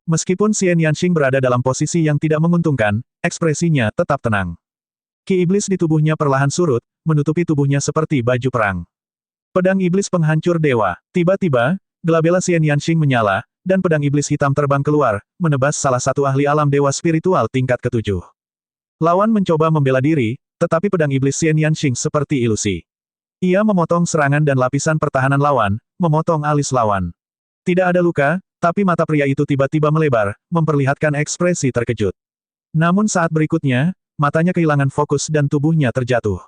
Meskipun Xian Yanxing berada dalam posisi yang tidak menguntungkan, ekspresinya tetap tenang. Ki iblis di tubuhnya perlahan surut, menutupi tubuhnya seperti baju perang. Pedang iblis penghancur dewa. Tiba-tiba, gelabela Xian Yanxing menyala, dan pedang iblis hitam terbang keluar, menebas salah satu ahli alam dewa spiritual tingkat ketujuh. Lawan mencoba membela diri, tetapi pedang iblis Xian Yanxing seperti ilusi. Ia memotong serangan dan lapisan pertahanan lawan, memotong alis lawan. Tidak ada luka, tapi mata pria itu tiba-tiba melebar, memperlihatkan ekspresi terkejut. Namun saat berikutnya, matanya kehilangan fokus dan tubuhnya terjatuh.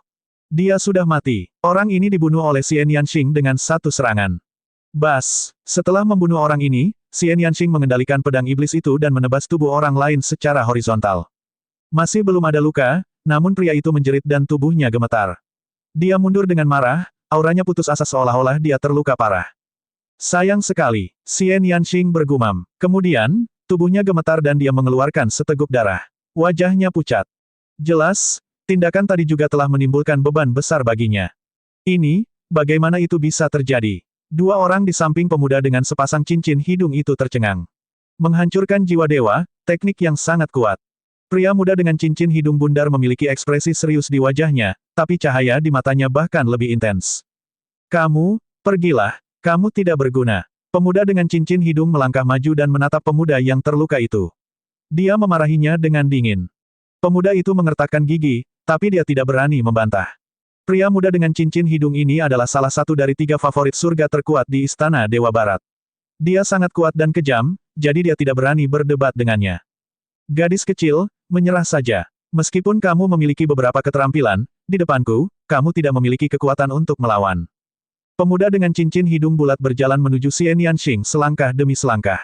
Dia sudah mati. Orang ini dibunuh oleh Xian Yanxing dengan satu serangan. Bas! Setelah membunuh orang ini, Xian Yanxing mengendalikan pedang iblis itu dan menebas tubuh orang lain secara horizontal. Masih belum ada luka, namun pria itu menjerit dan tubuhnya gemetar. Dia mundur dengan marah, auranya putus asa seolah-olah dia terluka parah. Sayang sekali, Xian Yanxing bergumam. Kemudian, tubuhnya gemetar dan dia mengeluarkan seteguk darah. Wajahnya pucat. Jelas, tindakan tadi juga telah menimbulkan beban besar baginya. Ini, bagaimana itu bisa terjadi? Dua orang di samping pemuda dengan sepasang cincin hidung itu tercengang. Menghancurkan jiwa dewa, teknik yang sangat kuat. Pria muda dengan cincin hidung bundar memiliki ekspresi serius di wajahnya, tapi cahaya di matanya bahkan lebih intens. Kamu, pergilah. Kamu tidak berguna. Pemuda dengan cincin hidung melangkah maju dan menatap pemuda yang terluka itu. Dia memarahinya dengan dingin. Pemuda itu mengertakkan gigi, tapi dia tidak berani membantah. Pria muda dengan cincin hidung ini adalah salah satu dari 3 favorit surga terkuat di Istana Dewa Barat. Dia sangat kuat dan kejam, jadi dia tidak berani berdebat dengannya. Gadis kecil, menyerah saja. Meskipun kamu memiliki beberapa keterampilan, di depanku, kamu tidak memiliki kekuatan untuk melawan. Pemuda dengan cincin hidung bulat berjalan menuju Xian Yanxing selangkah demi selangkah.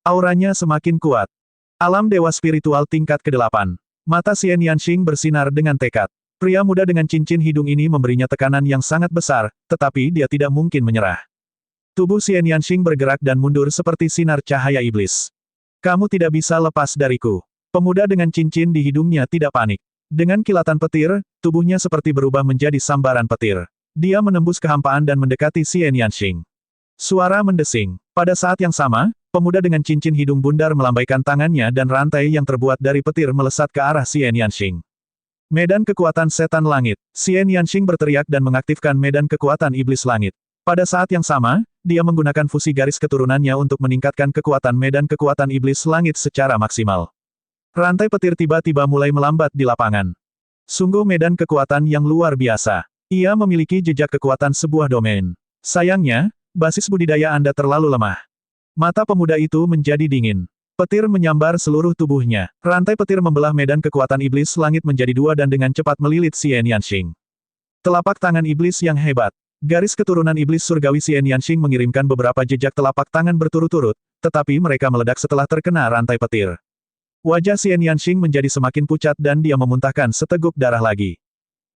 Auranya semakin kuat. Alam dewa spiritual tingkat ke-8. Mata Xian Yanxing bersinar dengan tekad. Pria muda dengan cincin hidung ini memberinya tekanan yang sangat besar, tetapi dia tidak mungkin menyerah. Tubuh Xian Yanxing bergerak dan mundur seperti sinar cahaya iblis. Kamu tidak bisa lepas dariku. Pemuda dengan cincin di hidungnya tidak panik. Dengan kilatan petir, tubuhnya seperti berubah menjadi sambaran petir. Dia menembus kehampaan dan mendekati Xian Yanxing. Suara mendesing. Pada saat yang sama, pemuda dengan cincin hidung bundar melambaikan tangannya dan rantai yang terbuat dari petir melesat ke arah Xian Yanxing. Medan kekuatan setan langit. Xian Yanxing berteriak dan mengaktifkan medan kekuatan iblis langit. Pada saat yang sama, dia menggunakan fusi garis keturunannya untuk meningkatkan kekuatan medan kekuatan iblis langit secara maksimal. Rantai petir tiba-tiba mulai melambat di lapangan. Sungguh medan kekuatan yang luar biasa. Ia memiliki jejak kekuatan sebuah domain. Sayangnya, basis budidaya Anda terlalu lemah. Mata pemuda itu menjadi dingin. Petir menyambar seluruh tubuhnya. Rantai petir membelah medan kekuatan iblis langit menjadi 2 dan dengan cepat melilit Xian Yanxing. Telapak tangan iblis yang hebat. Garis keturunan iblis surgawi Xian Yanxing mengirimkan beberapa jejak telapak tangan berturut-turut, tetapi mereka meledak setelah terkena rantai petir. Wajah Xian Yanxing menjadi semakin pucat dan dia memuntahkan seteguk darah lagi.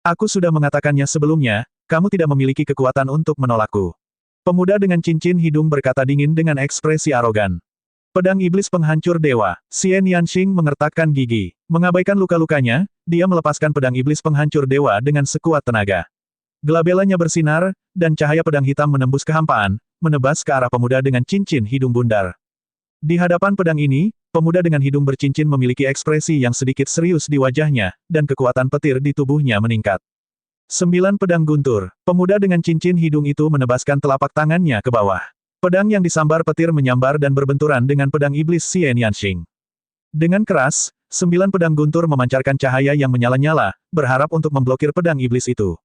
Aku sudah mengatakannya sebelumnya, kamu tidak memiliki kekuatan untuk menolakku. Pemuda dengan cincin hidung berkata dingin dengan ekspresi arogan. Pedang iblis penghancur dewa. Xian Yanxing mengertakkan gigi. Mengabaikan luka-lukanya, dia melepaskan pedang iblis penghancur dewa dengan sekuat tenaga. Gelabelanya bersinar, dan cahaya pedang hitam menembus kehampaan, menebas ke arah pemuda dengan cincin hidung bundar. Di hadapan pedang ini, pemuda dengan hidung bercincin memiliki ekspresi yang sedikit serius di wajahnya, dan kekuatan petir di tubuhnya meningkat. 9 pedang guntur. Pemuda dengan cincin hidung itu menebaskan telapak tangannya ke bawah. Pedang yang disambar petir menyambar dan berbenturan dengan pedang iblis Xian Yanxing. Dengan keras, 9 pedang guntur memancarkan cahaya yang menyala-nyala, berharap untuk memblokir pedang iblis itu.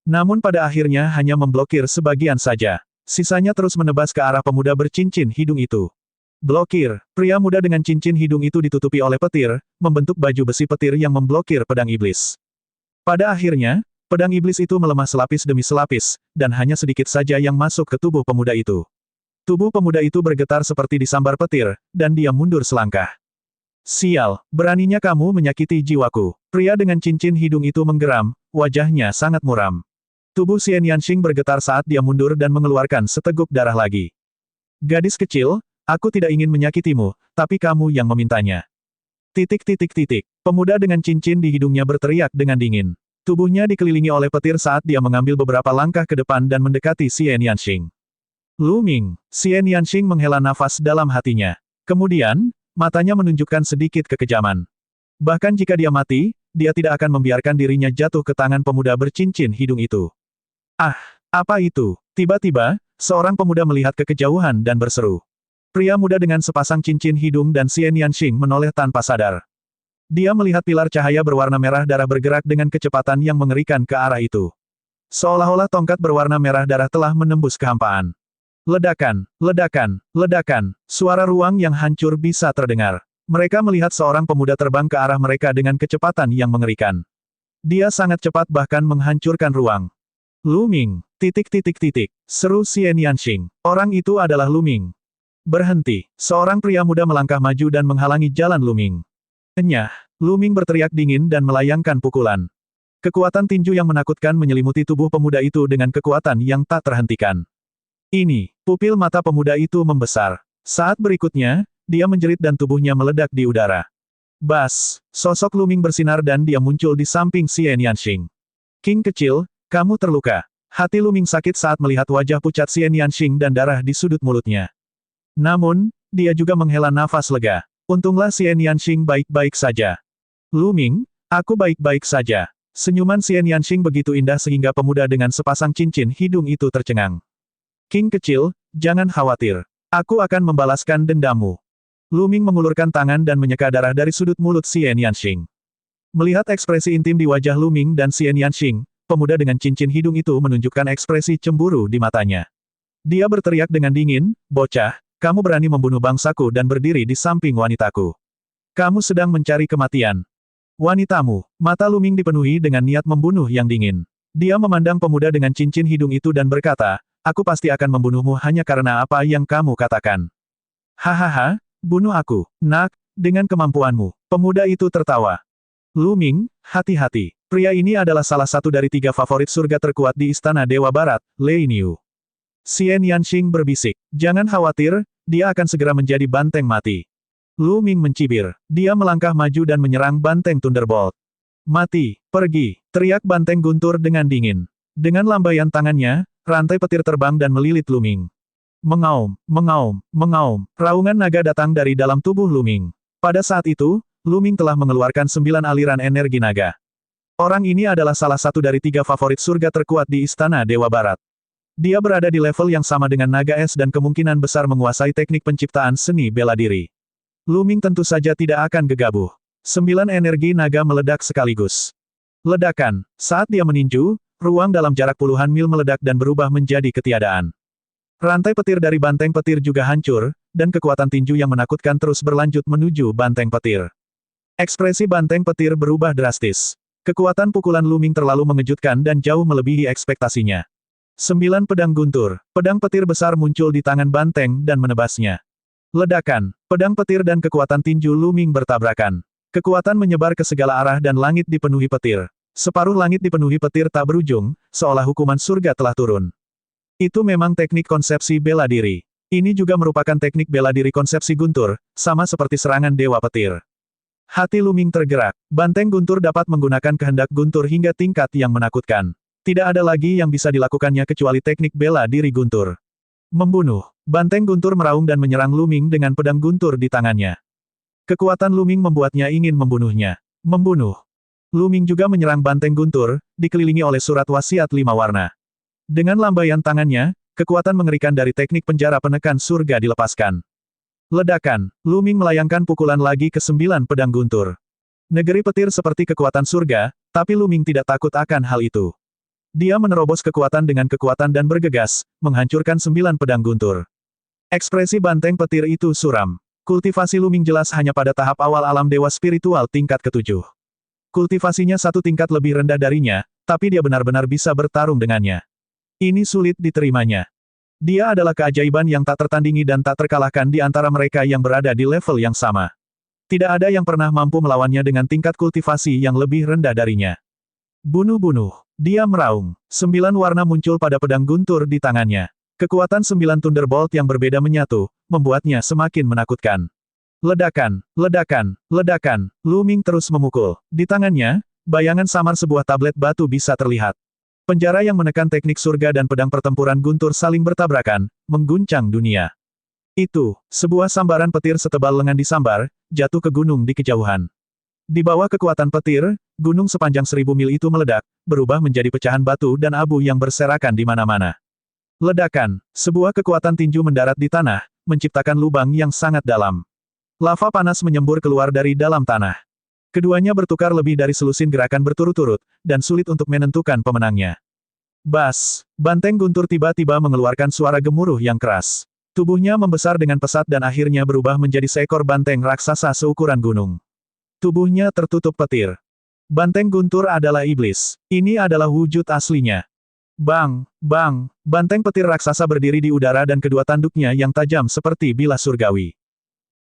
Namun pada akhirnya hanya memblokir sebagian saja. Sisanya terus menebas ke arah pemuda bercincin hidung itu. Blokir. Pria muda dengan cincin hidung itu ditutupi oleh petir, membentuk baju besi petir yang memblokir pedang iblis. Pada akhirnya, pedang iblis itu melemah selapis demi selapis, dan hanya sedikit saja yang masuk ke tubuh pemuda itu. Tubuh pemuda itu bergetar seperti disambar petir, dan dia mundur selangkah. Sial, beraninya kamu menyakiti jiwaku. Pria dengan cincin hidung itu menggeram, wajahnya sangat muram. Tubuh Xian Yanxing bergetar saat dia mundur dan mengeluarkan seteguk darah lagi. Gadis kecil, aku tidak ingin menyakitimu, tapi kamu yang memintanya. Pemuda dengan cincin di hidungnya berteriak dengan dingin. Tubuhnya dikelilingi oleh petir saat dia mengambil beberapa langkah ke depan dan mendekati Xian Yanxing. Luming. Xian Yanxing menghela nafas dalam hatinya. Kemudian, matanya menunjukkan sedikit kekejaman. Bahkan jika dia mati, dia tidak akan membiarkan dirinya jatuh ke tangan pemuda bercincin hidung itu. Ah, apa itu? Tiba-tiba, seorang pemuda melihat ke kejauhan dan berseru. Pria muda dengan sepasang cincin hidung dan Xian Yanxing menoleh tanpa sadar. Dia melihat pilar cahaya berwarna merah darah bergerak dengan kecepatan yang mengerikan ke arah itu. Seolah-olah tongkat berwarna merah darah telah menembus kehampaan. Ledakan, ledakan, ledakan, suara ruang yang hancur bisa terdengar. Mereka melihat seorang pemuda terbang ke arah mereka dengan kecepatan yang mengerikan. Dia sangat cepat bahkan menghancurkan ruang. Lu Ming, seru Xian Yanxing. Orang itu adalah Lu Ming. Berhenti, seorang pria muda melangkah maju dan menghalangi jalan Lu Ming. Enyah, Lu Ming berteriak dingin dan melayangkan pukulan. Kekuatan tinju yang menakutkan menyelimuti tubuh pemuda itu dengan kekuatan yang tak terhentikan. Ini, pupil mata pemuda itu membesar. Saat berikutnya, dia menjerit dan tubuhnya meledak di udara. Bas, sosok Lu Ming bersinar dan dia muncul di samping Xian Yanxing. King kecil, kamu terluka. Hati Lu Ming sakit saat melihat wajah pucat Xian Yanxing dan darah di sudut mulutnya. Namun, dia juga menghela nafas lega. Untunglah Xian Yanxing baik-baik saja. Lu Ming, aku baik-baik saja. Senyuman Xian Yanxing begitu indah sehingga pemuda dengan sepasang cincin hidung itu tercengang. King kecil, jangan khawatir. Aku akan membalaskan dendammu. Lu Ming mengulurkan tangan dan menyeka darah dari sudut mulut Xian Yanxing. Melihat ekspresi intim di wajah Lu Ming dan Xian Yanxing, pemuda dengan cincin hidung itu menunjukkan ekspresi cemburu di matanya. Dia berteriak dengan dingin, bocah, kamu berani membunuh bangsaku dan berdiri di samping wanitaku. Kamu sedang mencari kematian. Wanitamu, mata Lu Ming dipenuhi dengan niat membunuh yang dingin. Dia memandang pemuda dengan cincin hidung itu dan berkata, aku pasti akan membunuhmu hanya karena apa yang kamu katakan. Hahaha, bunuh aku, nak, dengan kemampuanmu. Pemuda itu tertawa. Lu Ming, hati-hati. Pria ini adalah salah satu dari 3 favorit surga terkuat di Istana Dewa Barat, Lei Niu. Xian Yanxing berbisik. Jangan khawatir, dia akan segera menjadi banteng mati. Lu Ming mencibir. Dia melangkah maju dan menyerang banteng Thunderbolt. Mati, pergi, teriak banteng guntur dengan dingin. Dengan lambaian tangannya, rantai petir terbang dan melilit Lu Ming. Mengaum, mengaum, mengaum, raungan naga datang dari dalam tubuh Lu Ming. Pada saat itu, Lu Ming telah mengeluarkan 9 aliran energi naga. Orang ini adalah salah satu dari 3 favorit surga terkuat di Istana Dewa Barat. Dia berada di level yang sama dengan naga es dan kemungkinan besar menguasai teknik penciptaan seni bela diri. Lu Ming tentu saja tidak akan gegabah. 9 energi naga meledak sekaligus. Ledakan, saat dia meninju, ruang dalam jarak puluhan mil meledak dan berubah menjadi ketiadaan. Rantai petir dari banteng petir juga hancur, dan kekuatan tinju yang menakutkan terus berlanjut menuju banteng petir. Ekspresi banteng petir berubah drastis. Kekuatan pukulan Lu Ming terlalu mengejutkan dan jauh melebihi ekspektasinya. 9 pedang guntur, pedang petir besar muncul di tangan banteng dan menebasnya. Ledakan, pedang petir dan kekuatan tinju Lu Ming bertabrakan. Kekuatan menyebar ke segala arah dan langit dipenuhi petir. Separuh langit dipenuhi petir tak berujung, seolah hukuman surga telah turun. Itu memang teknik konsepsi bela diri. Ini juga merupakan teknik bela diri konsepsi guntur, sama seperti serangan dewa petir. Hati Lu Ming tergerak. Banteng guntur dapat menggunakan kehendak guntur hingga tingkat yang menakutkan. Tidak ada lagi yang bisa dilakukannya kecuali teknik bela diri guntur. Membunuh. Banteng guntur meraung dan menyerang Lu Ming dengan pedang guntur di tangannya. Kekuatan Lu Ming membuatnya ingin membunuhnya. Membunuh. Lu Ming juga menyerang banteng guntur, dikelilingi oleh surat wasiat 5 warna. Dengan lambaian tangannya, kekuatan mengerikan dari teknik penjara penekan surga dilepaskan. Ledakan, Lu Ming melayangkan pukulan lagi ke 9 pedang guntur. Negeri petir seperti kekuatan surga, tapi Lu Ming tidak takut akan hal itu. Dia menerobos kekuatan dengan kekuatan dan bergegas, menghancurkan 9 pedang guntur. Ekspresi banteng petir itu suram. Kultivasi Lu Ming jelas hanya pada tahap awal alam dewa spiritual tingkat ke-7. Kultivasinya 1 tingkat lebih rendah darinya, tapi dia benar-benar bisa bertarung dengannya. Ini sulit diterimanya. Dia adalah keajaiban yang tak tertandingi dan tak terkalahkan di antara mereka yang berada di level yang sama. Tidak ada yang pernah mampu melawannya dengan tingkat kultivasi yang lebih rendah darinya. Bunuh-bunuh. Dia meraung. 9 warna muncul pada pedang guntur di tangannya. Kekuatan 9 Thunderbolt yang berbeda menyatu, membuatnya semakin menakutkan. Ledakan, ledakan, ledakan, Lu Ming terus memukul. Di tangannya, bayangan samar sebuah tablet batu bisa terlihat. Penjara yang menekan teknik surga dan pedang pertempuran guntur saling bertabrakan, mengguncang dunia. Itu, sebuah sambaran petir setebal lengan disambar, jatuh ke gunung di kejauhan. Di bawah kekuatan petir, gunung sepanjang 1000 mil itu meledak, berubah menjadi pecahan batu dan abu yang berserakan di mana-mana. Ledakan, sebuah kekuatan tinju mendarat di tanah, menciptakan lubang yang sangat dalam. Lava panas menyembur keluar dari dalam tanah. Keduanya bertukar lebih dari selusin gerakan berturut-turut, dan sulit untuk menentukan pemenangnya. Bas, banteng guntur tiba-tiba mengeluarkan suara gemuruh yang keras. Tubuhnya membesar dengan pesat dan akhirnya berubah menjadi seekor banteng raksasa seukuran gunung. Tubuhnya tertutup petir. Banteng guntur adalah iblis. Ini adalah wujud aslinya. Bang, bang, banteng petir raksasa berdiri di udara dan kedua tanduknya yang tajam seperti bilah surgawi.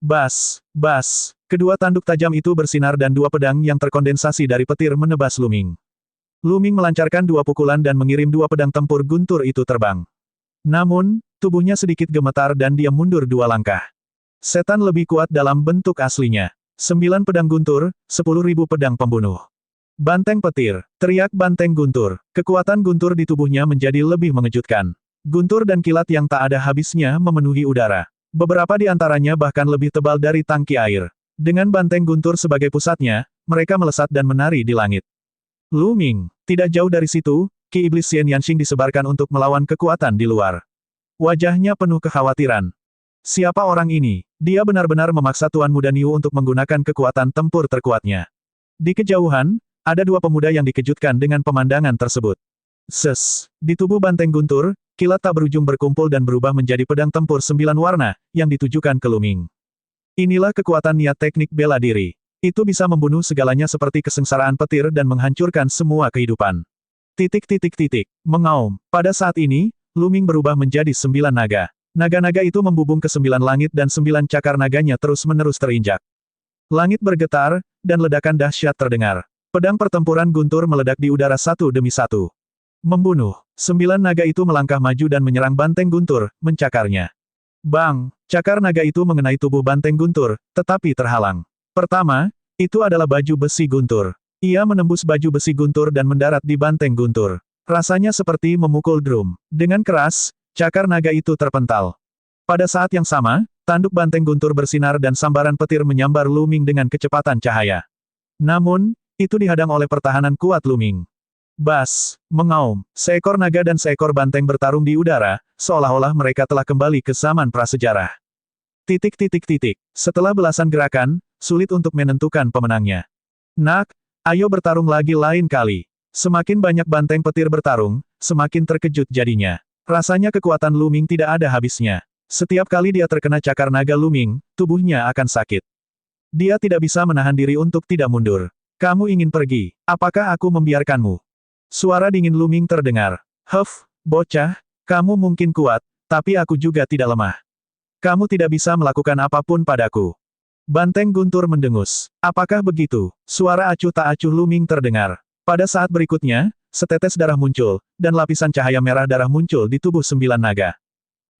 Bas, bas, kedua tanduk tajam itu bersinar dan dua pedang yang terkondensasi dari petir menebas Luming. Luming melancarkan dua pukulan dan mengirim dua pedang tempur guntur itu terbang. Namun, tubuhnya sedikit gemetar dan dia mundur dua langkah. Setan lebih kuat dalam bentuk aslinya. 9 pedang guntur, 10.000 pedang pembunuh. Banteng petir, teriak banteng guntur. Kekuatan guntur di tubuhnya menjadi lebih mengejutkan. Guntur dan kilat yang tak ada habisnya memenuhi udara. Beberapa di antaranya bahkan lebih tebal dari tangki air. Dengan banteng guntur sebagai pusatnya, mereka melesat dan menari di langit. Luming, tidak jauh dari situ, Ki Iblis Xian Yanxing disebarkan untuk melawan kekuatan di luar. Wajahnya penuh kekhawatiran. Siapa orang ini? Dia benar-benar memaksa Tuan Muda Niu untuk menggunakan kekuatan tempur terkuatnya. Di kejauhan, ada dua pemuda yang dikejutkan dengan pemandangan tersebut. Di tubuh banteng guntur, kilat tak berujung berkumpul dan berubah menjadi pedang tempur 9 warna, yang ditujukan ke Luming. Inilah kekuatan niat teknik bela diri. Itu bisa membunuh segalanya seperti kesengsaraan petir dan menghancurkan semua kehidupan. Mengaum. Pada saat ini, Luming berubah menjadi 9 naga. Naga-naga itu membubung ke 9 langit dan 9 cakar naganya terus-menerus terinjak. Langit bergetar, dan ledakan dahsyat terdengar. Pedang pertempuran guntur meledak di udara satu demi satu. Membunuh. 9 naga itu melangkah maju dan menyerang banteng guntur, mencakarnya. Bang! Cakar naga itu mengenai tubuh banteng guntur, tetapi terhalang. Pertama, itu adalah baju besi guntur. Ia menembus baju besi guntur dan mendarat di banteng guntur. Rasanya seperti memukul drum. Dengan keras, cakar naga itu terpental. Pada saat yang sama, tanduk banteng guntur bersinar dan sambaran petir menyambar Luming dengan kecepatan cahaya. Namun, itu dihadang oleh pertahanan kuat Luming. Bas, mengaum, seekor naga dan seekor banteng bertarung di udara, seolah-olah mereka telah kembali ke zaman prasejarah. Setelah belasan gerakan, sulit untuk menentukan pemenangnya. Nak, ayo bertarung lagi lain kali. Semakin banyak banteng petir bertarung, semakin terkejut jadinya. Rasanya kekuatan Luming tidak ada habisnya. Setiap kali dia terkena cakar naga Luming, tubuhnya akan sakit. Dia tidak bisa menahan diri untuk tidak mundur. Kamu ingin pergi, apakah aku membiarkanmu? Suara dingin Luming terdengar. Huff, bocah, kamu mungkin kuat, tapi aku juga tidak lemah. Kamu tidak bisa melakukan apapun padaku. Banteng guntur mendengus. Apakah begitu? Suara acuh tak acuh Luming terdengar. Pada saat berikutnya, setetes darah muncul, dan lapisan cahaya merah darah muncul di tubuh 9 naga.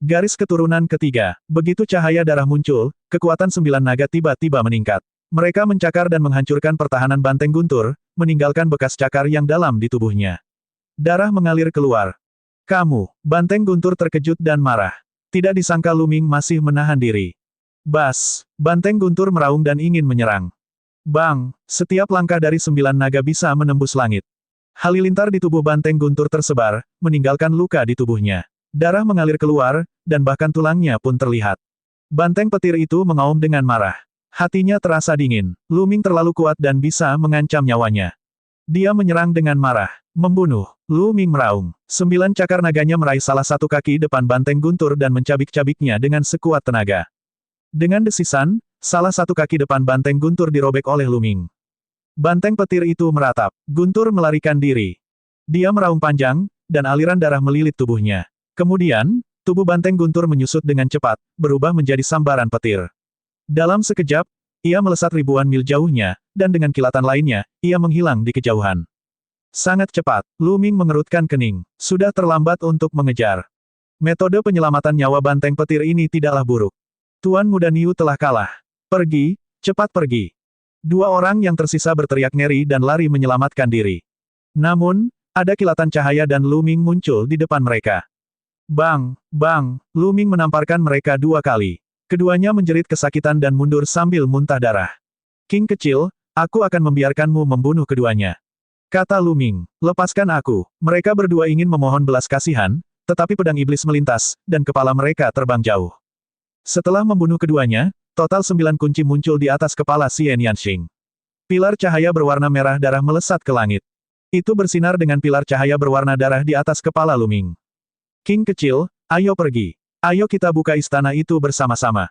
Garis keturunan ketiga. Begitu cahaya darah muncul, kekuatan 9 naga tiba-tiba meningkat. Mereka mencakar dan menghancurkan pertahanan banteng guntur, meninggalkan bekas cakar yang dalam di tubuhnya. Darah mengalir keluar. Kamu, banteng guntur terkejut dan marah. Tidak disangka Luming masih menahan diri. Bas, banteng guntur meraung dan ingin menyerang. Bang, setiap langkah dari 9 naga bisa menembus langit. Halilintar di tubuh banteng guntur tersebar, meninggalkan luka di tubuhnya. Darah mengalir keluar, dan bahkan tulangnya pun terlihat. Banteng petir itu mengaum dengan marah. Hatinya terasa dingin. Luming terlalu kuat dan bisa mengancam nyawanya. Dia menyerang dengan marah. Membunuh. Luming meraung. 9 cakar naganya meraih salah satu kaki depan banteng guntur dan mencabik-cabiknya dengan sekuat tenaga. Dengan desisan, salah satu kaki depan banteng guntur dirobek oleh Luming. Banteng petir itu meratap. Guntur melarikan diri. Dia meraung panjang, dan aliran darah melilit tubuhnya. Kemudian, tubuh banteng guntur menyusut dengan cepat, berubah menjadi sambaran petir. Dalam sekejap, ia melesat ribuan mil jauhnya, dan dengan kilatan lainnya, ia menghilang di kejauhan. Sangat cepat, Luming mengerutkan kening. Sudah terlambat untuk mengejar. Metode penyelamatan nyawa banteng petir ini tidaklah buruk. Tuan Muda Niu telah kalah. Pergi, cepat pergi. Dua orang yang tersisa berteriak ngeri dan lari menyelamatkan diri. Namun, ada kilatan cahaya dan Luming muncul di depan mereka. Bang, Luming menamparkan mereka 2 kali. Keduanya menjerit kesakitan dan mundur sambil muntah darah. King kecil, aku akan membiarkanmu membunuh keduanya. Kata Lu Ming, lepaskan aku. Mereka berdua ingin memohon belas kasihan, tetapi pedang iblis melintas, dan kepala mereka terbang jauh. Setelah membunuh keduanya, total 9 kunci muncul di atas kepala Xian Yanxing. Pilar cahaya berwarna merah darah melesat ke langit. Itu bersinar dengan pilar cahaya berwarna darah di atas kepala Lu Ming. King kecil, ayo pergi. Ayo kita buka istana itu bersama-sama.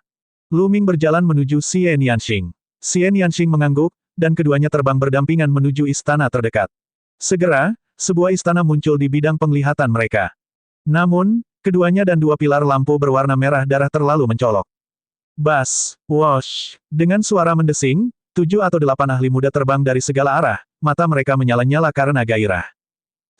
Lu Ming berjalan menuju Xian Yanxing. Xian Yanxing mengangguk, dan keduanya terbang berdampingan menuju istana terdekat. Segera, sebuah istana muncul di bidang penglihatan mereka. Namun, keduanya dan dua pilar lampu berwarna merah darah terlalu mencolok. Bas, wosh. Dengan suara mendesing, 7 atau 8 ahli muda terbang dari segala arah, mata mereka menyala-nyala karena gairah.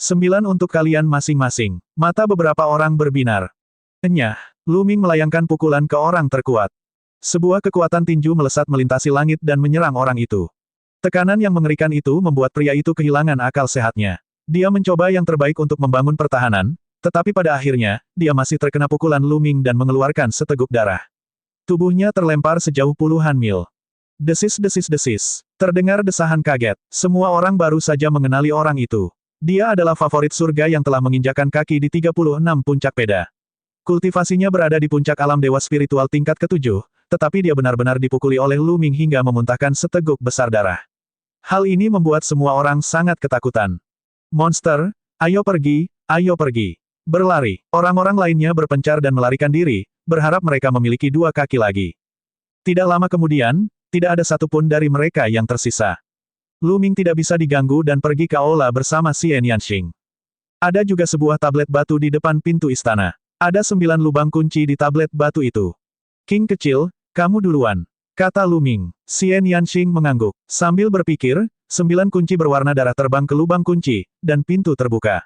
9 untuk kalian masing-masing. Mata beberapa orang berbinar. Enyah, Lu Ming melayangkan pukulan ke orang terkuat. Sebuah kekuatan tinju melesat melintasi langit dan menyerang orang itu. Tekanan yang mengerikan itu membuat pria itu kehilangan akal sehatnya. Dia mencoba yang terbaik untuk membangun pertahanan, tetapi pada akhirnya, dia masih terkena pukulan Lu Ming dan mengeluarkan seteguk darah. Tubuhnya terlempar sejauh puluhan mil. Desis-desis-desis. Terdengar desahan kaget. Semua orang baru saja mengenali orang itu. Dia adalah favorit surga yang telah menginjakan kaki di 36 puncak peda. Kultivasinya berada di puncak alam dewa spiritual tingkat ke-7, tetapi dia benar-benar dipukuli oleh Lu Ming hingga memuntahkan seteguk besar darah. Hal ini membuat semua orang sangat ketakutan. Monster, ayo pergi, ayo pergi. Berlari. Orang-orang lainnya berpencar dan melarikan diri, berharap mereka memiliki 2 kaki lagi. Tidak lama kemudian, tidak ada satupun dari mereka yang tersisa. Lu Ming tidak bisa diganggu dan pergi ke aula bersama Xian Yanxing. Ada juga sebuah tablet batu di depan pintu istana. Ada 9 lubang kunci di tablet batu itu. King kecil, kamu duluan. Kata Lu Ming. Xian Yanxing mengangguk. Sambil berpikir, 9 kunci berwarna darah terbang ke lubang kunci, dan pintu terbuka.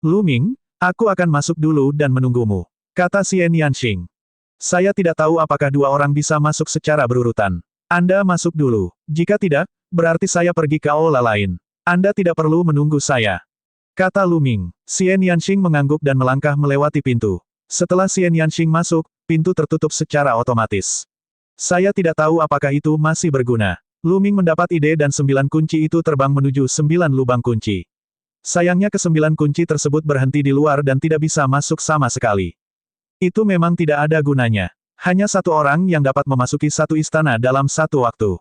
Lu Ming, aku akan masuk dulu dan menunggumu. Kata Xian Yanxing. Saya tidak tahu apakah 2 orang bisa masuk secara berurutan. Anda masuk dulu. Jika tidak, berarti saya pergi ke aula lain. Anda tidak perlu menunggu saya. Kata Lu Ming. Xian Yanxing mengangguk dan melangkah melewati pintu. Setelah Xian Yanxing masuk, pintu tertutup secara otomatis. Saya tidak tahu apakah itu masih berguna. Lu Ming mendapat ide dan 9 kunci itu terbang menuju 9 lubang kunci. Sayangnya ke-9 kunci tersebut berhenti di luar dan tidak bisa masuk sama sekali. Itu memang tidak ada gunanya. Hanya satu orang yang dapat memasuki satu istana dalam satu waktu.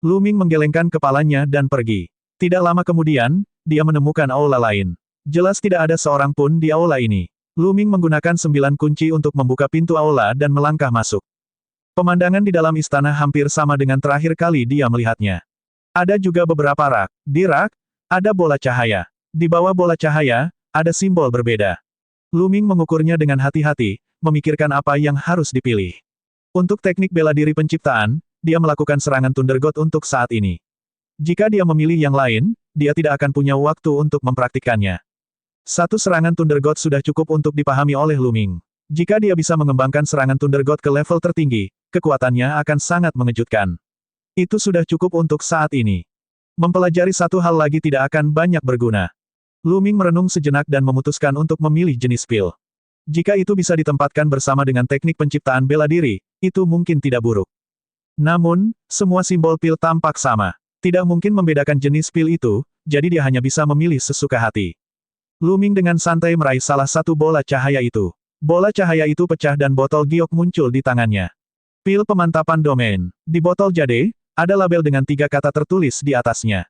Lu Ming menggelengkan kepalanya dan pergi. Tidak lama kemudian, dia menemukan aula lain. Jelas tidak ada seorang pun di aula ini. Lu Ming menggunakan 9 kunci untuk membuka pintu aula dan melangkah masuk. Pemandangan di dalam istana hampir sama dengan terakhir kali dia melihatnya. Ada juga beberapa rak. Di rak, ada bola cahaya. Di bawah bola cahaya, ada simbol berbeda. Lu Ming mengukurnya dengan hati-hati, memikirkan apa yang harus dipilih. Untuk teknik bela diri penciptaan, dia melakukan serangan Thunder God untuk saat ini. Jika dia memilih yang lain, dia tidak akan punya waktu untuk mempraktikkannya. Satu serangan Thunder God sudah cukup untuk dipahami oleh Lu Ming. Jika dia bisa mengembangkan serangan Thunder God ke level tertinggi, kekuatannya akan sangat mengejutkan. Itu sudah cukup untuk saat ini. Mempelajari satu hal lagi tidak akan banyak berguna. Lu Ming merenung sejenak dan memutuskan untuk memilih jenis pil. Jika itu bisa ditempatkan bersama dengan teknik penciptaan bela diri, itu mungkin tidak buruk. Namun, semua simbol pil tampak sama. Tidak mungkin membedakan jenis pil itu, jadi dia hanya bisa memilih sesuka hati. Lu Ming dengan santai meraih salah satu bola cahaya itu. Bola cahaya itu pecah dan botol giok muncul di tangannya. Pil pemantapan domain. Di botol jade, ada label dengan 3 kata tertulis di atasnya.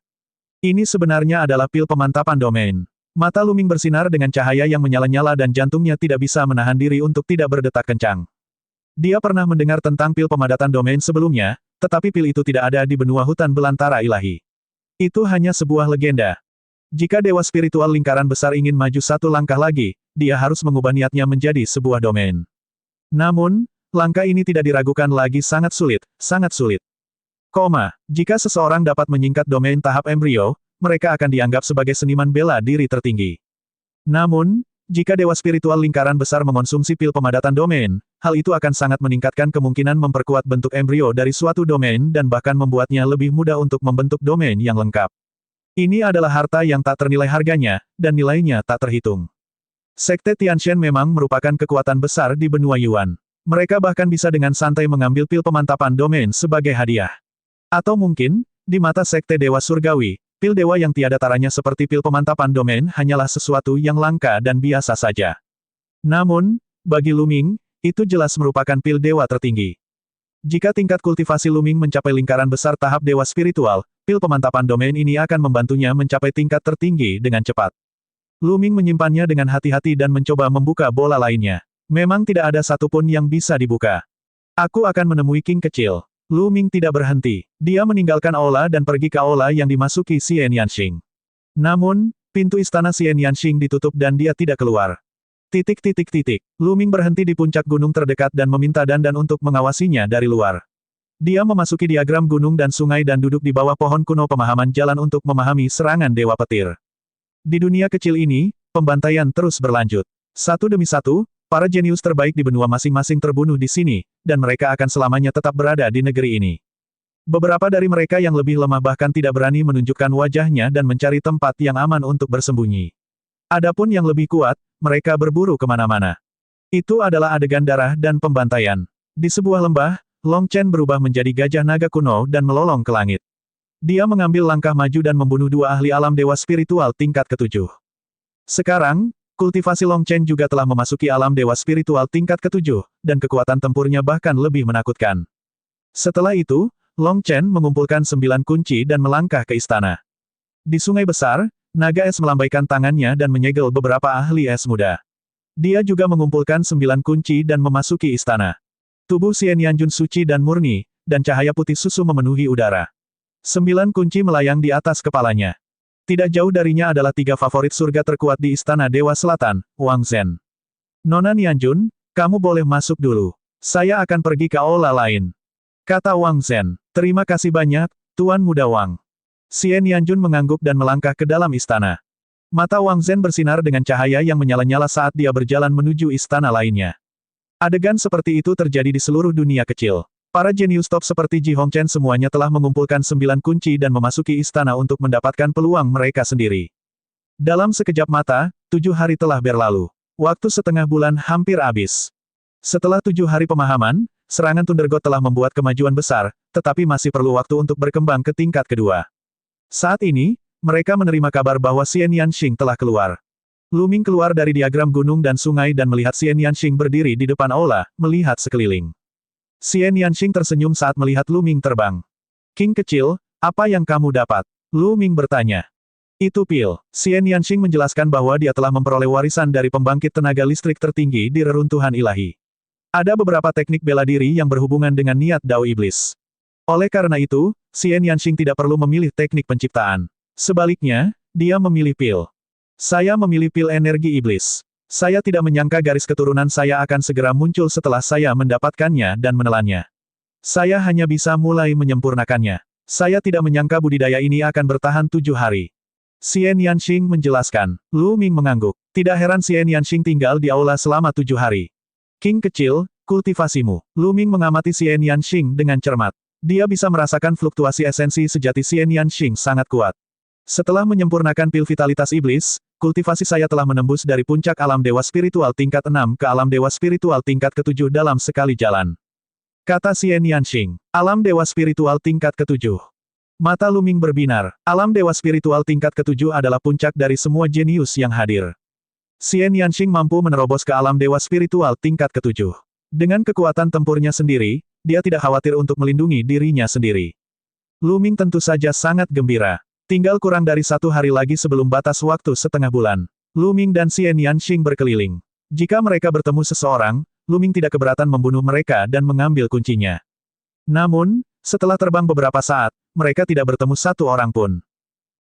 Ini sebenarnya adalah pil pemantapan domain. Mata Lu Ming bersinar dengan cahaya yang menyala-nyala dan jantungnya tidak bisa menahan diri untuk tidak berdetak kencang. Dia pernah mendengar tentang pil pemadatan domain sebelumnya, tetapi pil itu tidak ada di benua hutan belantara ilahi. Itu hanya sebuah legenda. Jika dewa spiritual lingkaran besar ingin maju satu langkah lagi, dia harus mengubah niatnya menjadi sebuah domain. Namun, langkah ini tidak diragukan lagi sangat sulit, sangat sulit. Jika seseorang dapat menyingkat domain tahap embrio, mereka akan dianggap sebagai seniman bela diri tertinggi. Namun, jika dewa spiritual lingkaran besar mengonsumsi pil pemadatan domain, hal itu akan sangat meningkatkan kemungkinan memperkuat bentuk embrio dari suatu domain dan bahkan membuatnya lebih mudah untuk membentuk domain yang lengkap. Ini adalah harta yang tak ternilai harganya, dan nilainya tak terhitung. Sekte Tianshan memang merupakan kekuatan besar di benua Yuan. Mereka bahkan bisa dengan santai mengambil pil pemantapan domain sebagai hadiah. Atau mungkin, di mata Sekte Dewa Surgawi, pil dewa yang tiada taranya seperti pil pemantapan domain hanyalah sesuatu yang langka dan biasa saja. Namun, bagi Lu Ming, itu jelas merupakan pil dewa tertinggi. Jika tingkat kultivasi Lu Ming mencapai lingkaran besar tahap dewa spiritual, pil pemantapan domain ini akan membantunya mencapai tingkat tertinggi dengan cepat. Lu Ming menyimpannya dengan hati-hati dan mencoba membuka bola lainnya. Memang tidak ada satupun yang bisa dibuka. Aku akan menemui King kecil. Lu Ming tidak berhenti. Dia meninggalkan aula dan pergi ke aula yang dimasuki Xian Yanxing. Namun, pintu istana Xian Yanxing ditutup dan dia tidak keluar. Lu Ming berhenti di puncak gunung terdekat dan meminta Dandan untuk mengawasinya dari luar. Dia memasuki diagram gunung dan sungai dan duduk di bawah pohon kuno pemahaman jalan untuk memahami serangan Dewa Petir. Di dunia kecil ini, pembantaian terus berlanjut. Satu demi satu, para jenius terbaik di benua masing-masing terbunuh di sini, dan mereka akan selamanya tetap berada di negeri ini. Beberapa dari mereka yang lebih lemah bahkan tidak berani menunjukkan wajahnya dan mencari tempat yang aman untuk bersembunyi. Adapun yang lebih kuat, mereka berburu kemana-mana. Itu adalah adegan darah dan pembantaian. Di sebuah lembah, Long Chen berubah menjadi gajah naga kuno dan melolong ke langit. Dia mengambil langkah maju dan membunuh dua ahli alam dewa spiritual tingkat ke-7. Sekarang, kultivasi Long Chen juga telah memasuki alam dewa spiritual tingkat ke-7, dan kekuatan tempurnya bahkan lebih menakutkan. Setelah itu, Long Chen mengumpulkan 9 kunci dan melangkah ke istana. Di sungai besar, naga es melambaikan tangannya dan menyegel beberapa ahli es muda. Dia juga mengumpulkan 9 kunci dan memasuki istana. Tubuh Xian Yanjun suci dan murni, dan cahaya putih susu memenuhi udara. 9 kunci melayang di atas kepalanya. Tidak jauh darinya adalah 3 favorit surga terkuat di Istana Dewa Selatan, Wang Zhen. Nona Nianjun, kamu boleh masuk dulu. Saya akan pergi ke aula lain. Kata Wang Zhen. Terima kasih banyak, Tuan Muda Wang. Xian Yanjun mengangguk dan melangkah ke dalam istana. Mata Wang Zhen bersinar dengan cahaya yang menyala-nyala saat dia berjalan menuju istana lainnya. Adegan seperti itu terjadi di seluruh dunia kecil. Para jenius top seperti Ji Hongchen semuanya telah mengumpulkan 9 kunci dan memasuki istana untuk mendapatkan peluang mereka sendiri. Dalam sekejap mata, 7 hari telah berlalu. Waktu setengah bulan hampir habis. Setelah 7 hari pemahaman, serangan Thunder God telah membuat kemajuan besar, tetapi masih perlu waktu untuk berkembang ke tingkat kedua. Saat ini, mereka menerima kabar bahwa Xian Yanxing telah keluar. Lu Ming keluar dari diagram gunung dan sungai dan melihat Xian Yanxing berdiri di depan aula, melihat sekeliling. Xian Yanxing tersenyum saat melihat Lu Ming terbang. King kecil, apa yang kamu dapat? Lu Ming bertanya. Itu pil. Xian Yanxing menjelaskan bahwa dia telah memperoleh warisan dari pembangkit tenaga listrik tertinggi di reruntuhan ilahi. Ada beberapa teknik bela diri yang berhubungan dengan niat Dao Iblis. Oleh karena itu, Xian Yanxing tidak perlu memilih teknik penciptaan. Sebaliknya, dia memilih pil. Saya memilih pil energi iblis. Saya tidak menyangka garis keturunan saya akan segera muncul setelah saya mendapatkannya dan menelannya. Saya hanya bisa mulai menyempurnakannya. Saya tidak menyangka budidaya ini akan bertahan 7 hari. Xian Yanxing menjelaskan. Lu Ming mengangguk. Tidak heran Xian Yanxing tinggal di aula selama 7 hari. King kecil, kultivasimu. Lu Ming mengamati Xian Yanxing dengan cermat. Dia bisa merasakan fluktuasi esensi sejati Xian Yanxing sangat kuat. Setelah menyempurnakan pil vitalitas iblis, kultivasi saya telah menembus dari puncak alam dewa spiritual tingkat 6 ke alam dewa spiritual tingkat ke-7 dalam sekali jalan. Kata Xian Yanxing. Alam dewa spiritual tingkat ke-7. Mata Lu Ming berbinar. Alam dewa spiritual tingkat ke-7 adalah puncak dari semua jenius yang hadir. Xian Yanxing mampu menerobos ke alam dewa spiritual tingkat ke-7. Dengan kekuatan tempurnya sendiri, dia tidak khawatir untuk melindungi dirinya sendiri. Lu Ming tentu saja sangat gembira. Tinggal kurang dari 1 hari lagi sebelum batas waktu setengah bulan. Lu Ming dan Xian Yanxing berkeliling. Jika mereka bertemu seseorang, Lu Ming tidak keberatan membunuh mereka dan mengambil kuncinya. Namun, setelah terbang beberapa saat, mereka tidak bertemu satu orang pun.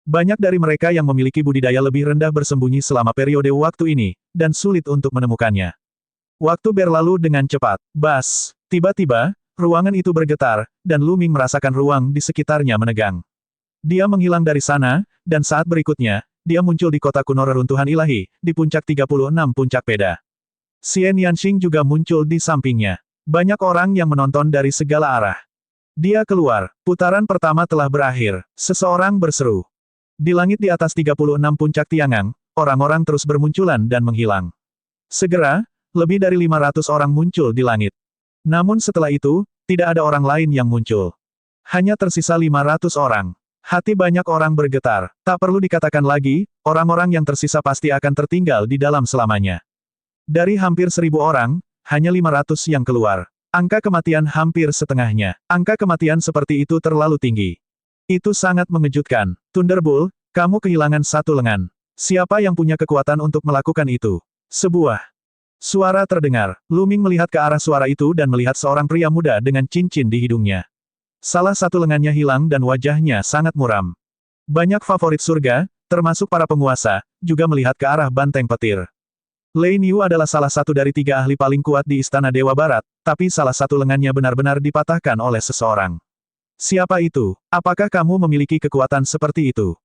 Banyak dari mereka yang memiliki budidaya lebih rendah bersembunyi selama periode waktu ini, dan sulit untuk menemukannya. Waktu berlalu dengan cepat. Bas! Tiba-tiba, ruangan itu bergetar, dan Lu Ming merasakan ruang di sekitarnya menegang. Dia menghilang dari sana, dan saat berikutnya, dia muncul di kota kuno reruntuhan ilahi, di puncak 36 puncak peda. Xian Yanxing juga muncul di sampingnya. Banyak orang yang menonton dari segala arah. Dia keluar. Putaran pertama telah berakhir. Seseorang berseru. Di langit di atas 36 puncak Tiangang, orang-orang terus bermunculan dan menghilang. Segera, lebih dari 500 orang muncul di langit. Namun setelah itu, tidak ada orang lain yang muncul. Hanya tersisa 500 orang. Hati banyak orang bergetar. Tak perlu dikatakan lagi, orang-orang yang tersisa pasti akan tertinggal di dalam selamanya. Dari hampir 1000 orang, hanya 500 yang keluar. Angka kematian hampir setengahnya. Angka kematian seperti itu terlalu tinggi. Itu sangat mengejutkan. Thunderbolt, kamu kehilangan satu lengan. Siapa yang punya kekuatan untuk melakukan itu? Sebuah suara terdengar. Lu Ming melihat ke arah suara itu dan melihat seorang pria muda dengan cincin di hidungnya. Salah satu lengannya hilang dan wajahnya sangat muram. Banyak favorit surga, termasuk para penguasa, juga melihat ke arah banteng petir. Lei Niu adalah salah satu dari 3 ahli paling kuat di Istana Dewa Barat, tapi salah satu lengannya benar-benar dipatahkan oleh seseorang. Siapa itu? Apakah kamu memiliki kekuatan seperti itu?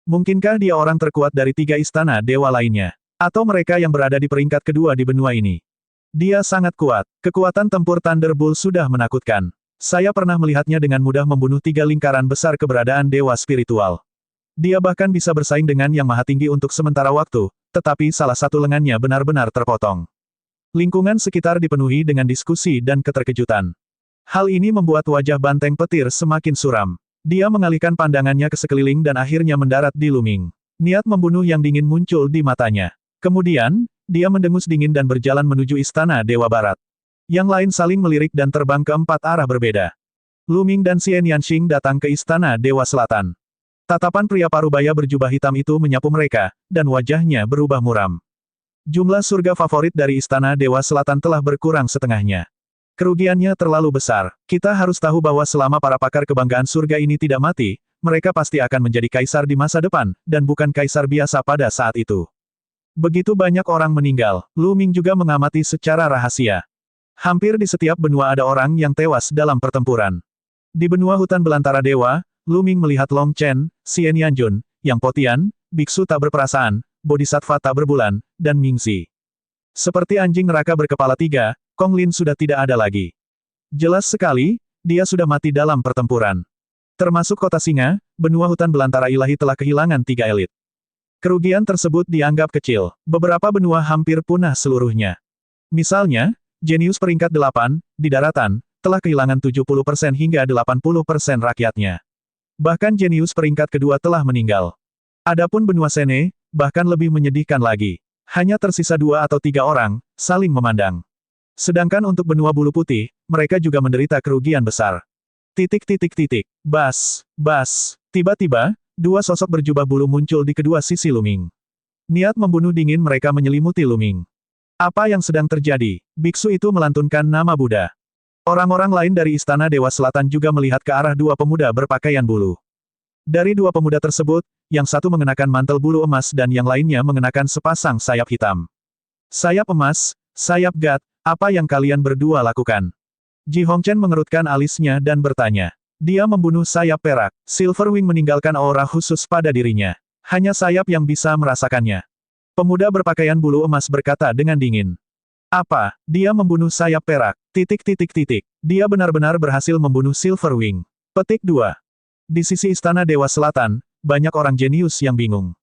Mungkinkah dia orang terkuat dari 3 istana dewa lainnya? Atau mereka yang berada di peringkat kedua di benua ini? Dia sangat kuat. Kekuatan tempur Thunderbolt sudah menakutkan. Saya pernah melihatnya dengan mudah membunuh 3 lingkaran besar keberadaan dewa spiritual. Dia bahkan bisa bersaing dengan yang maha tinggi untuk sementara waktu, tetapi salah satu lengannya benar-benar terpotong. Lingkungan sekitar dipenuhi dengan diskusi dan keterkejutan. Hal ini membuat wajah banteng petir semakin suram. Dia mengalihkan pandangannya ke sekeliling dan akhirnya mendarat di Lu Ming. Niat membunuh yang dingin muncul di matanya. Kemudian, dia mendengus dingin dan berjalan menuju Istana Dewa Barat. Yang lain saling melirik dan terbang ke 4 arah berbeda. Lu Ming dan Xian Yanxing datang ke Istana Dewa Selatan. Tatapan pria parubaya berjubah hitam itu menyapu mereka, dan wajahnya berubah muram. Jumlah surga favorit dari Istana Dewa Selatan telah berkurang setengahnya. Kerugiannya terlalu besar. Kita harus tahu bahwa selama para pakar kebanggaan surga ini tidak mati, mereka pasti akan menjadi kaisar di masa depan, dan bukan kaisar biasa pada saat itu. Begitu banyak orang meninggal, Lu Ming juga mengamati secara rahasia. Hampir di setiap benua ada orang yang tewas dalam pertempuran. Di benua hutan belantara dewa, Lu Ming melihat Long Chen, Xian Yanjun, Yang Potian, biksu tak berperasaan, bodhisattva tak berbulan, dan Mingzi. Seperti anjing neraka berkepala 3, Kong Lin sudah tidak ada lagi. Jelas sekali, dia sudah mati dalam pertempuran. Termasuk kota singa, benua hutan belantara ilahi telah kehilangan 3 elit. Kerugian tersebut dianggap kecil. Beberapa benua hampir punah seluruhnya. Misalnya, jenius peringkat 8, di daratan, telah kehilangan 70% hingga 80% rakyatnya. Bahkan jenius peringkat kedua telah meninggal. Adapun benua Sene, bahkan lebih menyedihkan lagi. Hanya tersisa 2 atau 3 orang, saling memandang. Sedangkan untuk benua bulu putih, mereka juga menderita kerugian besar. Bas. Tiba-tiba, 2 sosok berjubah bulu muncul di kedua sisi Lu Ming. Niat membunuh dingin mereka menyelimuti Lu Ming. Apa yang sedang terjadi? Biksu itu melantunkan nama Buddha. Orang-orang lain dari Istana Dewa Selatan juga melihat ke arah 2 pemuda berpakaian bulu. Dari 2 pemuda tersebut, yang satu mengenakan mantel bulu emas dan yang lainnya mengenakan sepasang sayap hitam. Sayap emas, sayap God, apa yang kalian berdua lakukan? Ji Hongchen mengerutkan alisnya dan bertanya. Dia membunuh sayap perak. Silverwing meninggalkan aura khusus pada dirinya. Hanya sayap yang bisa merasakannya. Pemuda berpakaian bulu emas berkata dengan dingin. Apa? Dia membunuh sayap perak. Dia benar-benar berhasil membunuh Silverwing. Petik 2. Di sisi Istana Dewa Selatan, banyak orang jenius yang bingung.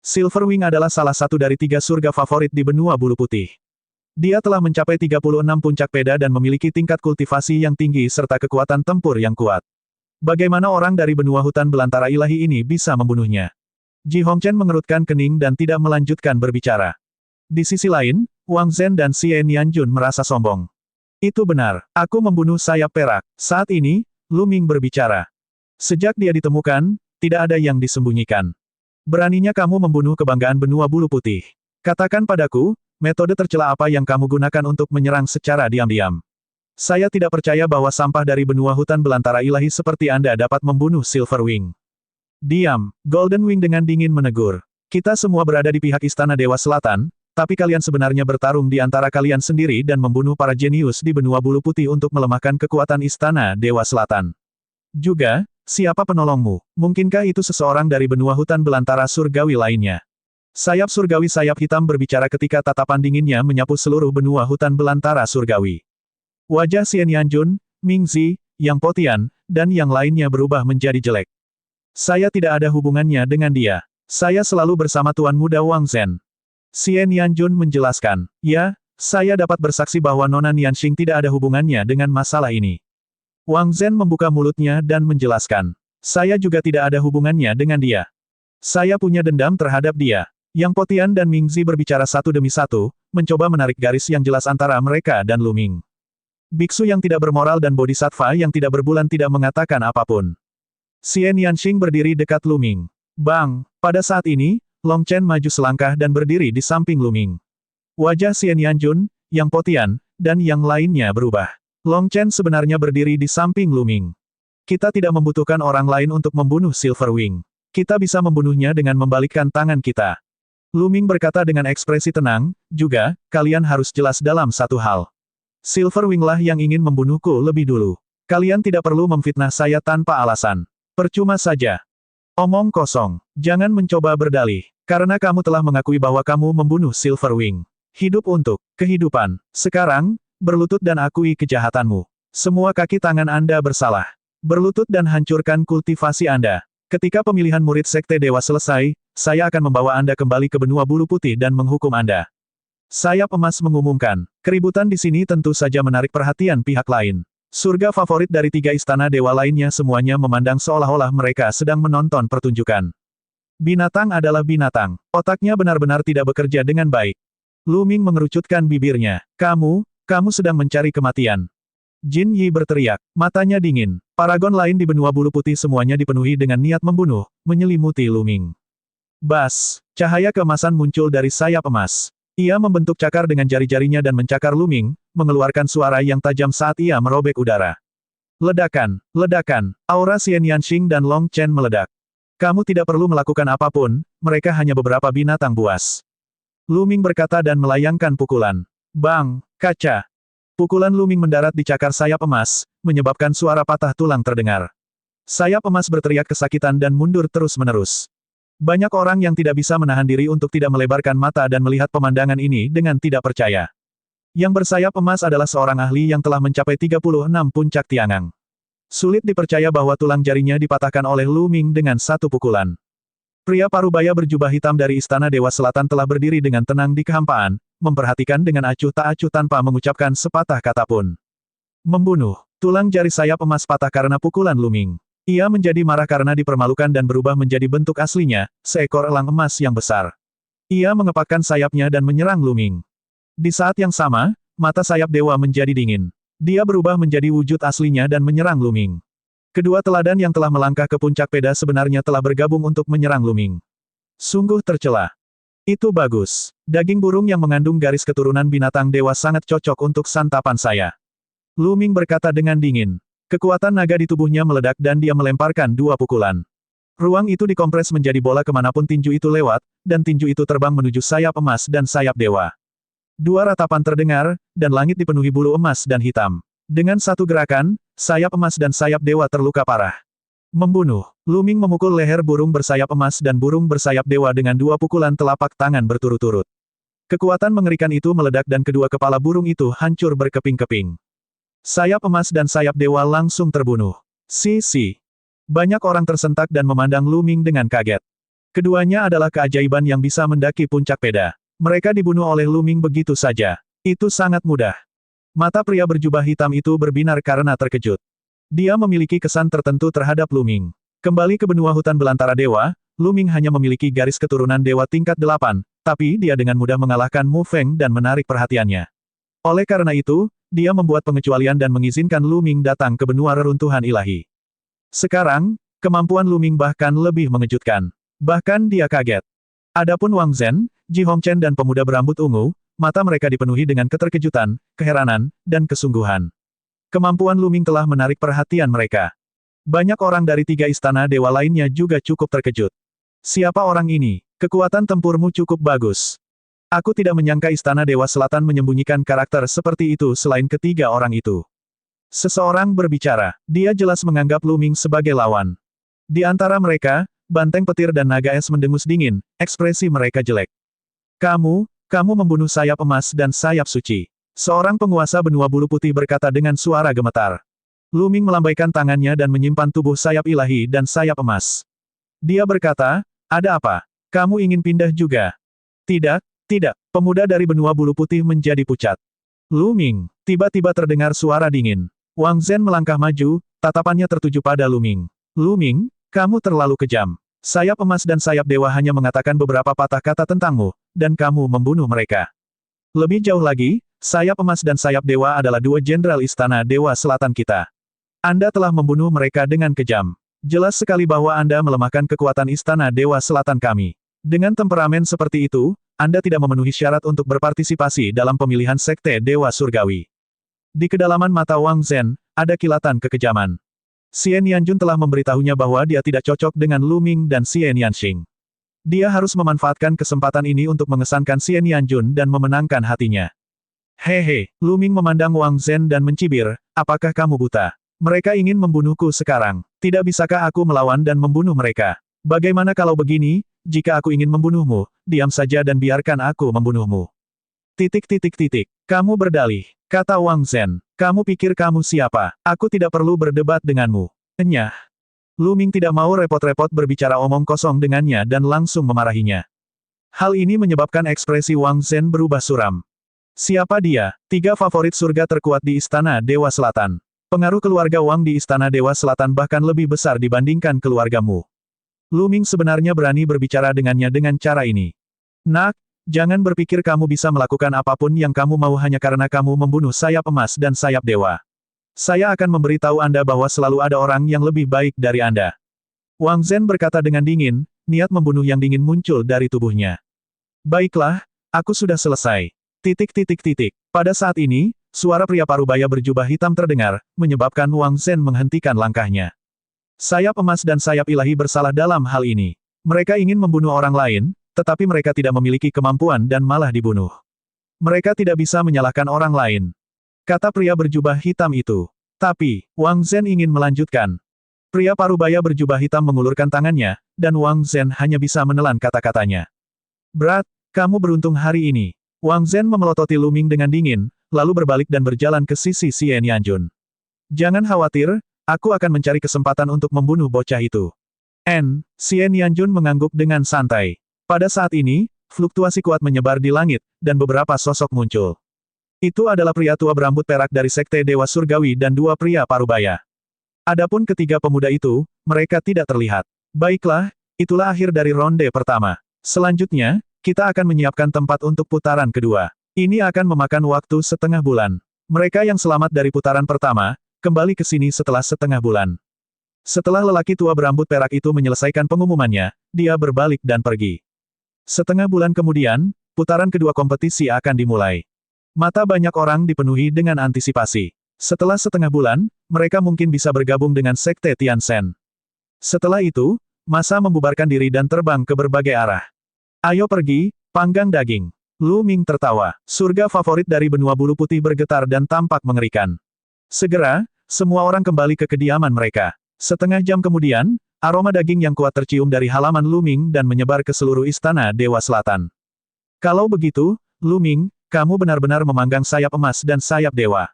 Silverwing adalah salah satu dari 3 surga favorit di benua bulu putih. Dia telah mencapai 36 puncak peda dan memiliki tingkat kultivasi yang tinggi serta kekuatan tempur yang kuat. Bagaimana orang dari benua hutan belantara ilahi ini bisa membunuhnya? Ji Hongchen mengerutkan kening dan tidak melanjutkan berbicara. Di sisi lain, Wang Zhen dan Xian Yanjun merasa sombong. Itu benar, aku membunuh sayap perak. Saat ini, Lu Ming berbicara. Sejak dia ditemukan, tidak ada yang disembunyikan. Beraninya kamu membunuh kebanggaan benua bulu putih. Katakan padaku, metode tercela apa yang kamu gunakan untuk menyerang secara diam-diam. Saya tidak percaya bahwa sampah dari benua hutan belantara ilahi seperti Anda dapat membunuh Silverwing. Diam, Golden Wing dengan dingin menegur. Kita semua berada di pihak Istana Dewa Selatan, tapi kalian sebenarnya bertarung di antara kalian sendiri dan membunuh para jenius di benua bulu putih untuk melemahkan kekuatan Istana Dewa Selatan. Juga, siapa penolongmu? Mungkinkah itu seseorang dari benua hutan belantara surgawi lainnya? Sayap surgawi sayap hitam berbicara ketika tatapan dinginnya menyapu seluruh benua hutan belantara surgawi. Wajah Xian Yanjun, Mingzi, Yang Potian, dan yang lainnya berubah menjadi jelek. Saya tidak ada hubungannya dengan dia. Saya selalu bersama Tuan Muda Wang Zhen. Xian Yanjun menjelaskan. Ya, Saya dapat bersaksi bahwa Nona Nianxing tidak ada hubungannya dengan masalah ini. Wang Zhen membuka mulutnya dan menjelaskan. Saya juga tidak ada hubungannya dengan dia. Saya punya dendam terhadap dia. Yang Po Tian dan Ming Zi berbicara satu demi satu, mencoba menarik garis yang jelas antara mereka dan Lu Ming. Biksu yang tidak bermoral dan bodhisattva yang tidak berbulan tidak mengatakan apapun. Xie Nianxing berdiri dekat Lu Ming. Bang! Pada saat ini, Long Chen maju selangkah dan berdiri di samping Lu Ming. Wajah Xie Nianjun, Yang Po Tian, dan yang lainnya berubah. Long Chen sebenarnya berdiri di samping Lu Ming. Kita tidak membutuhkan orang lain untuk membunuh Silverwing. Kita bisa membunuhnya dengan membalikkan tangan kita. Lu Ming berkata dengan ekspresi tenang, juga, kalian harus jelas dalam satu hal. Silverwing lah yang ingin membunuhku lebih dulu. Kalian tidak perlu memfitnah saya tanpa alasan. Percuma saja. Omong kosong. Jangan mencoba berdalih. Karena kamu telah mengakui bahwa kamu membunuh Silverwing. Hidup untuk kehidupan. Sekarang, berlutut dan akui kejahatanmu. Semua kaki tangan Anda bersalah. Berlutut dan hancurkan kultivasi Anda. Ketika pemilihan murid Sekte Dewa selesai, saya akan membawa Anda kembali ke benua bulu putih dan menghukum Anda. Sayap Emas mengumumkan. Keributan di sini tentu saja menarik perhatian pihak lain. Surga favorit dari 3 istana dewa lainnya semuanya memandang seolah-olah mereka sedang menonton pertunjukan. Binatang adalah binatang. Otaknya benar-benar tidak bekerja dengan baik. Lu Ming mengerucutkan bibirnya. Kamu sedang mencari kematian. Jin Yi berteriak. Matanya dingin. Paragon lain di benua bulu putih semuanya dipenuhi dengan niat membunuh, menyelimuti Lu Ming. Bas! Cahaya keemasan muncul dari sayap emas. Ia membentuk cakar dengan jari-jarinya dan mencakar Lu Ming, mengeluarkan suara yang tajam saat ia merobek udara. Ledakan, ledakan, aura Xie Nianxing dan Long Chen meledak. Kamu tidak perlu melakukan apapun, mereka hanya beberapa binatang buas. Lu Ming berkata dan melayangkan pukulan. Bang! Kaca! Pukulan Lu Ming mendarat di cakar sayap emas, menyebabkan suara patah tulang terdengar. Sayap emas berteriak kesakitan dan mundur terus-menerus. Banyak orang yang tidak bisa menahan diri untuk tidak melebarkan mata dan melihat pemandangan ini dengan tidak percaya. Yang bersayap emas adalah seorang ahli yang telah mencapai 36 puncak tiangang. Sulit dipercaya bahwa tulang jarinya dipatahkan oleh Lu Ming dengan satu pukulan. Pria parubaya berjubah hitam dari Istana Dewa Selatan telah berdiri dengan tenang di kehampaan, memperhatikan dengan acuh tak acuh tanpa mengucapkan sepatah kata pun. Membunuh. Tulang jari sayap emas patah karena pukulan Lu Ming. Ia menjadi marah karena dipermalukan dan berubah menjadi bentuk aslinya, seekor elang emas yang besar. Ia mengepakkan sayapnya dan menyerang Lu Ming. Di saat yang sama, mata sayap dewa menjadi dingin. Dia berubah menjadi wujud aslinya dan menyerang Lu Ming. Kedua teladan yang telah melangkah ke puncak peda sebenarnya telah bergabung untuk menyerang Lu Ming. Sungguh tercela. Itu bagus. Daging burung yang mengandung garis keturunan binatang dewa sangat cocok untuk santapan saya. Lu Ming berkata dengan dingin. Kekuatan naga di tubuhnya meledak dan dia melemparkan 2 pukulan. Ruang itu dikompres menjadi bola kemanapun tinju itu lewat, dan tinju itu terbang menuju sayap emas dan sayap dewa. 2 ratapan terdengar, dan langit dipenuhi bulu emas dan hitam. Dengan satu gerakan, sayap emas dan sayap dewa terluka parah. Membunuh. Lu Ming memukul leher burung bersayap emas dan burung bersayap dewa dengan 2 pukulan telapak tangan berturut-turut. Kekuatan mengerikan itu meledak dan kedua kepala burung itu hancur berkeping-keping. Sayap emas dan sayap dewa langsung terbunuh. Si. Banyak orang tersentak dan memandang Lu Ming dengan kaget. Keduanya adalah keajaiban yang bisa mendaki puncak peda. Mereka dibunuh oleh Lu Ming begitu saja. Itu sangat mudah. Mata pria berjubah hitam itu berbinar karena terkejut. Dia memiliki kesan tertentu terhadap Lu Ming. Kembali ke benua hutan belantara dewa, Lu Ming hanya memiliki garis keturunan dewa tingkat 8, tapi dia dengan mudah mengalahkan Mu Feng dan menarik perhatiannya. Oleh karena itu, dia membuat pengecualian dan mengizinkan Lu Ming datang ke benua reruntuhan ilahi. Sekarang, kemampuan Lu Ming bahkan lebih mengejutkan. Bahkan dia kaget. Adapun Wang Zhen, Ji Hongchen dan pemuda berambut ungu, mata mereka dipenuhi dengan keterkejutan, keheranan, dan kesungguhan. Kemampuan Lu Ming telah menarik perhatian mereka. Banyak orang dari 3 istana dewa lainnya juga cukup terkejut. Siapa orang ini? Kekuatan tempurmu cukup bagus. Aku tidak menyangka Istana Dewa Selatan menyembunyikan karakter seperti itu selain ketiga orang itu. Seseorang berbicara. Dia jelas menganggap Lu Ming sebagai lawan. Di antara mereka, Banteng Petir dan Naga Es mendengus dingin, ekspresi mereka jelek. Kamu membunuh sayap emas dan sayap suci. Seorang penguasa benua bulu putih berkata dengan suara gemetar. Lu Ming melambaikan tangannya dan menyimpan tubuh sayap ilahi dan sayap emas. Dia berkata, ada apa? Kamu ingin pindah juga? Tidak. Pemuda dari benua bulu putih menjadi pucat. Lu Ming, tiba-tiba terdengar suara dingin. Wang Zhen melangkah maju, tatapannya tertuju pada Lu Ming. Lu Ming, kamu terlalu kejam. Sayap emas dan sayap dewa hanya mengatakan beberapa patah kata tentangmu, dan kamu membunuh mereka. Lebih jauh lagi, sayap emas dan sayap dewa adalah dua jenderal istana Dewa Selatan kita. Anda telah membunuh mereka dengan kejam. Jelas sekali bahwa Anda melemahkan kekuatan istana Dewa Selatan kami. Dengan temperamen seperti itu, Anda tidak memenuhi syarat untuk berpartisipasi dalam pemilihan Sekte Dewa Surgawi. Di kedalaman mata Wang Zhen, ada kilatan kekejaman. Xian Yanjun telah memberitahunya bahwa dia tidak cocok dengan Lu Ming dan Xian Yanxing. Dia harus memanfaatkan kesempatan ini untuk mengesankan Xian Yanjun dan memenangkan hatinya. Hehe, Lu Ming memandang Wang Zhen dan mencibir, apakah kamu buta? Mereka ingin membunuhku sekarang. Tidak bisakah aku melawan dan membunuh mereka? Bagaimana kalau begini, jika aku ingin membunuhmu, diam saja dan biarkan aku membunuhmu. Kamu berdalih, kata Wang Zhen. Kamu pikir kamu siapa? Aku tidak perlu berdebat denganmu. Enyah. Lu Ming tidak mau repot-repot berbicara omong kosong dengannya dan langsung memarahinya. Hal ini menyebabkan ekspresi Wang Zhen berubah suram. Siapa dia? 3 favorit surga terkuat di Istana Dewa Selatan. Pengaruh keluarga Wang di Istana Dewa Selatan bahkan lebih besar dibandingkan keluargamu. Lu Ming sebenarnya berani berbicara dengannya dengan cara ini. Nak, jangan berpikir kamu bisa melakukan apapun yang kamu mau hanya karena kamu membunuh sayap emas dan sayap dewa. Saya akan memberitahu Anda bahwa selalu ada orang yang lebih baik dari Anda. Wang Zhen berkata dengan dingin, niat membunuh yang dingin muncul dari tubuhnya. Baiklah, aku sudah selesai. Pada saat ini, suara pria parubaya berjubah hitam terdengar, menyebabkan Wang Zhen menghentikan langkahnya. Sayap emas dan sayap ilahi bersalah dalam hal ini. Mereka ingin membunuh orang lain, tetapi mereka tidak memiliki kemampuan dan malah dibunuh. Mereka tidak bisa menyalahkan orang lain. Kata pria berjubah hitam itu. Tapi, Wang Zhen ingin melanjutkan. Pria parubaya berjubah hitam mengulurkan tangannya, dan Wang Zhen hanya bisa menelan kata-katanya. Berat, kamu beruntung hari ini. Wang Zhen memelototi Lu Ming dengan dingin, lalu berbalik dan berjalan ke sisi Xian Yanjun. Jangan khawatir, aku akan mencari kesempatan untuk membunuh bocah itu. Xian Yanjun mengangguk dengan santai. Pada saat ini, fluktuasi kuat menyebar di langit, dan beberapa sosok muncul. Itu adalah pria tua berambut perak dari Sekte Dewa Surgawi dan 2 pria parubaya. Adapun ketiga pemuda itu, mereka tidak terlihat. Baiklah, itulah akhir dari ronde pertama. Selanjutnya, kita akan menyiapkan tempat untuk putaran kedua. Ini akan memakan waktu setengah bulan. Mereka yang selamat dari putaran pertama, kembali ke sini setelah setengah bulan. Setelah lelaki tua berambut perak itu menyelesaikan pengumumannya, dia berbalik dan pergi. Setengah bulan kemudian, putaran kedua kompetisi akan dimulai. Mata banyak orang dipenuhi dengan antisipasi. Setelah setengah bulan, mereka mungkin bisa bergabung dengan Sekte Tianchen. Setelah itu, massa membubarkan diri dan terbang ke berbagai arah. Ayo pergi, panggang daging. Lu Ming tertawa. Surga favorit dari benua bulu putih bergetar dan tampak mengerikan. Segera, semua orang kembali ke kediaman mereka. Setengah jam kemudian, aroma daging yang kuat tercium dari halaman Lu Ming dan menyebar ke seluruh istana Dewa Selatan. Kalau begitu, Lu Ming, kamu benar-benar memanggang sayap emas dan sayap dewa.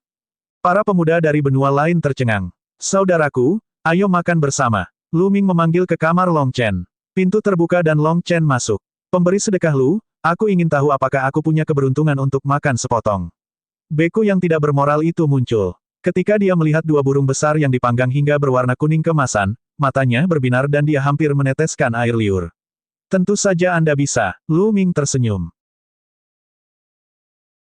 Para pemuda dari benua lain tercengang. Saudaraku, ayo makan bersama. Lu Ming memanggil ke kamar Long Chen. Pintu terbuka dan Long Chen masuk. Pemberi sedekah Lu, aku ingin tahu apakah aku punya keberuntungan untuk makan sepotong. Beku yang tidak bermoral itu muncul. Ketika dia melihat 2 burung besar yang dipanggang hingga berwarna kuning keemasan, matanya berbinar dan dia hampir meneteskan air liur. Tentu saja Anda bisa, Lu Ming tersenyum.